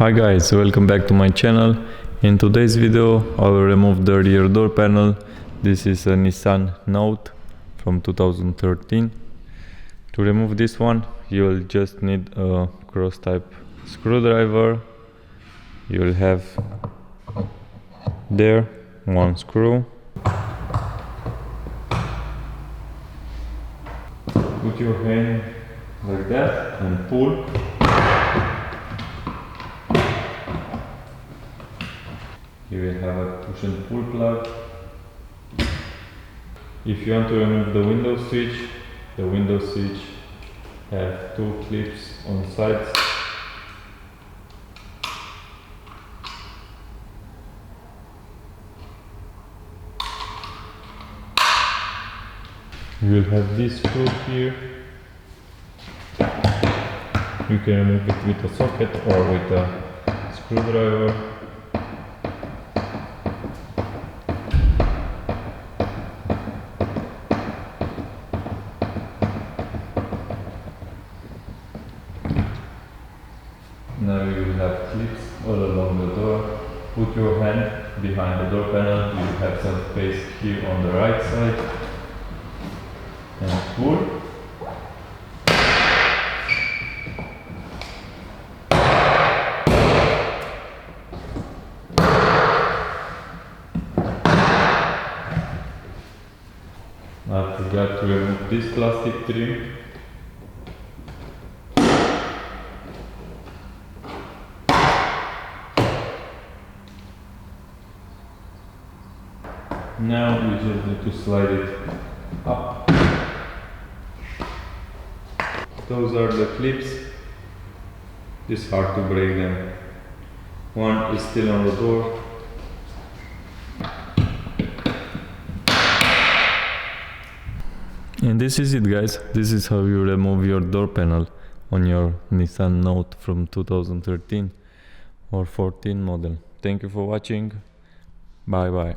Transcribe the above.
Hi guys, welcome back to my channel. In today's video I will remove the rear door panel. This is a Nissan Note from 2013. To remove this one you will just need a cross type screwdriver. You will have there one screw. Put your hand like that and pull. Here we have a push and pull plug. If you want to remove the window switch have two clips on sides. You will have this screw here. You can remove it with a socket or with a screwdriver. Now you will have clips all along the door. Put your hand behind the door panel. You will have some space here on the right side. And pull. I forgot to remove this plastic trim. Now you just need to slide it up. Those are the clips. It's hard to break them. One is still on the door. And this is it, guys. This is how you remove your door panel on your Nissan Note from 2013 or 14 model. Thank you for watching. Bye bye.